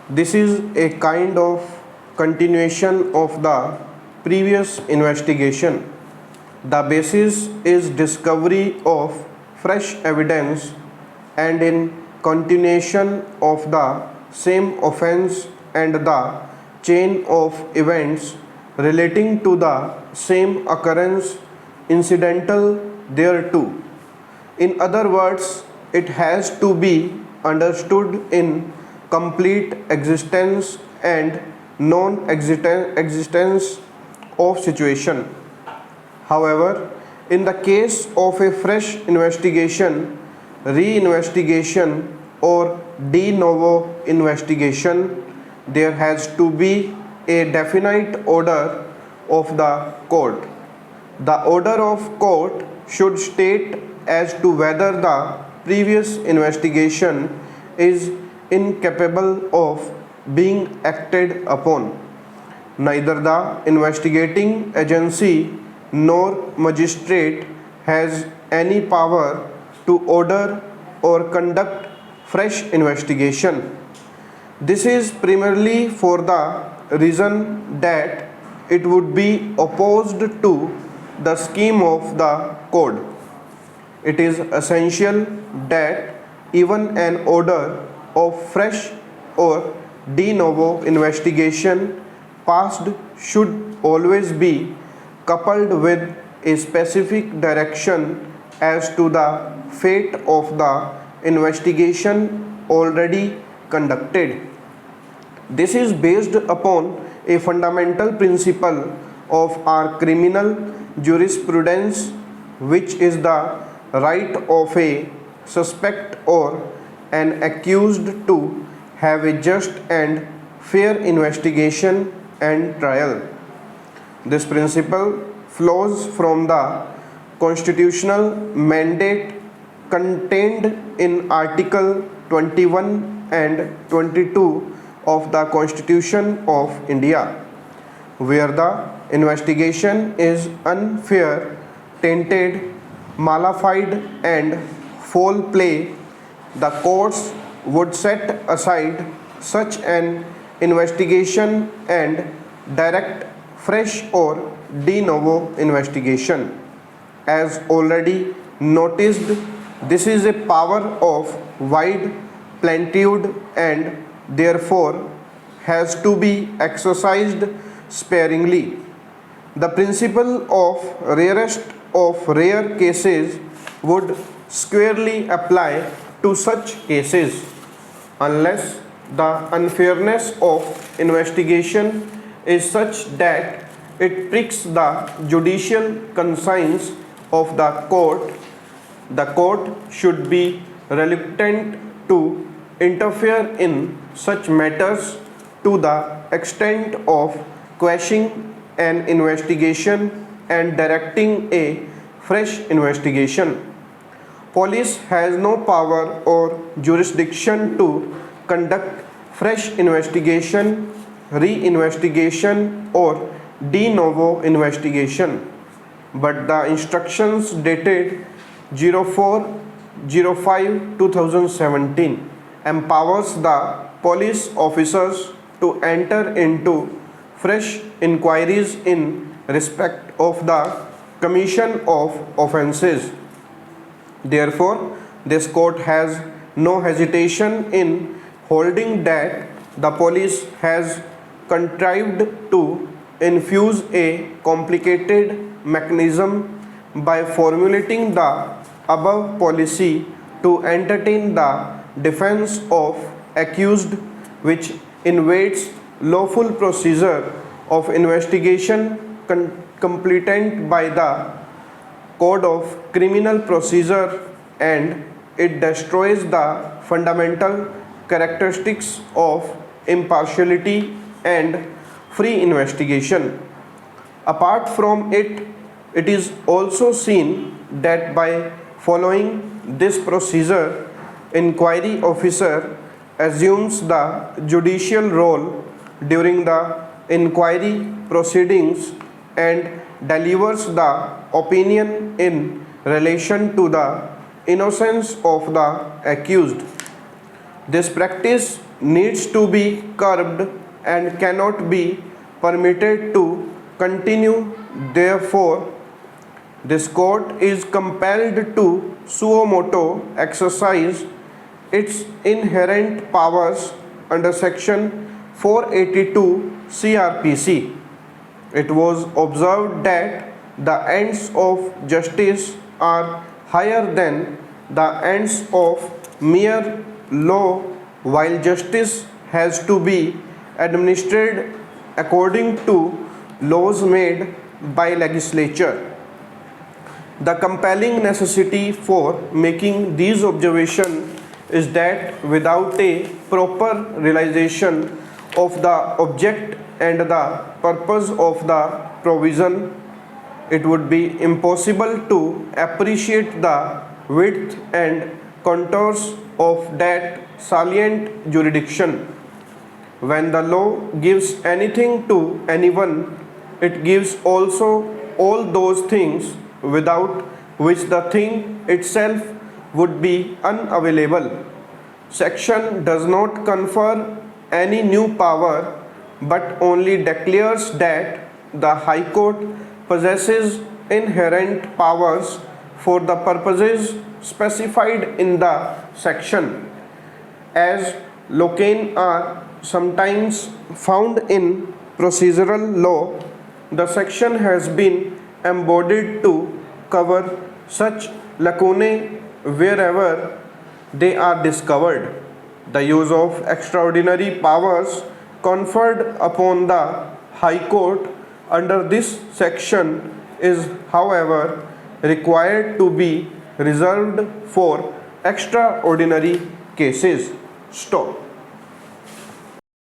This is a kind of continuation of the previous investigation. The basis is discovery of fresh evidence and in continuation of the same offense and the chain of events relating to the same occurrence incidental thereto. In other words, it has to be understood in complete existence and non-existence of situation. However, in the case of a fresh investigation, re-investigation or de novo investigation, there has to be a definite order of the court. The order of court should state as to whether the previous investigation is incapable of being acted upon. Neither the investigating agency nor magistrate has any power to order or conduct fresh investigation. This is primarily for the reason that it would be opposed to the scheme of the code. It is essential that even an order of fresh or de novo investigation passed should always be coupled with a specific direction as to the fate of the investigation already conducted. This is based upon a fundamental principle of our criminal jurisprudence, which is the right of a suspect or an accused to have a just and fair investigation and trial. This principle flows from the constitutional mandate contained in Article 21 and 22 of the Constitution of India, where the investigation is unfair, tainted, malafide, and foul play, the courts would set aside such an investigation and direct fresh or de novo investigation. As already noticed, this is a power of wide plenitude and therefore has to be exercised sparingly. The principle of rarest of rare cases would squarely apply to such cases unless the unfairness of investigation is such that it pricks the judicial conscience of the court should be reluctant to interfere in such matters to the extent of quashing an investigation and directing a fresh investigation. Police has no power or jurisdiction to conduct fresh investigation, re-investigation or de novo investigation, but the instructions dated 04/05/2017 empowers the police officers to enter into fresh inquiries in respect of the commission of offences. Therefore, this court has no hesitation in holding that the police has contrived to infuse a complicated mechanism by formulating the above policy to entertain the defense of accused, which invades lawful procedure of investigation completed by the Code of Criminal Procedure, and it destroys the fundamental characteristics of impartiality and free investigation. Apart from it, it is also seen that by following this procedure, inquiry officer assumes the judicial role during the inquiry proceedings and delivers the opinion in relation to the innocence of the accused. This practice needs to be curbed and cannot be permitted to continue. Therefore, this court is compelled to suo motu exercise its inherent powers under section 482 CRPC. It was observed that the ends of justice are higher than the ends of mere law, while justice has to be administered according to laws made by legislature. The compelling necessity for making these observations is that without a proper realization of the object and the purpose of the provision, it would be impossible to appreciate the width and contours of that salient jurisdiction. When the law gives anything to anyone, it gives also all those things without which the thing itself would be unavailable. Section does not confer any new power but only declares that the High Court possesses inherent powers for the purposes specified in the section. As locations are sometimes found in procedural law, the section has been embodied to cover such lacunae wherever they are discovered. The use of extraordinary powers conferred upon the High Court under this section is, however, required to be reserved for extraordinary cases. Stop.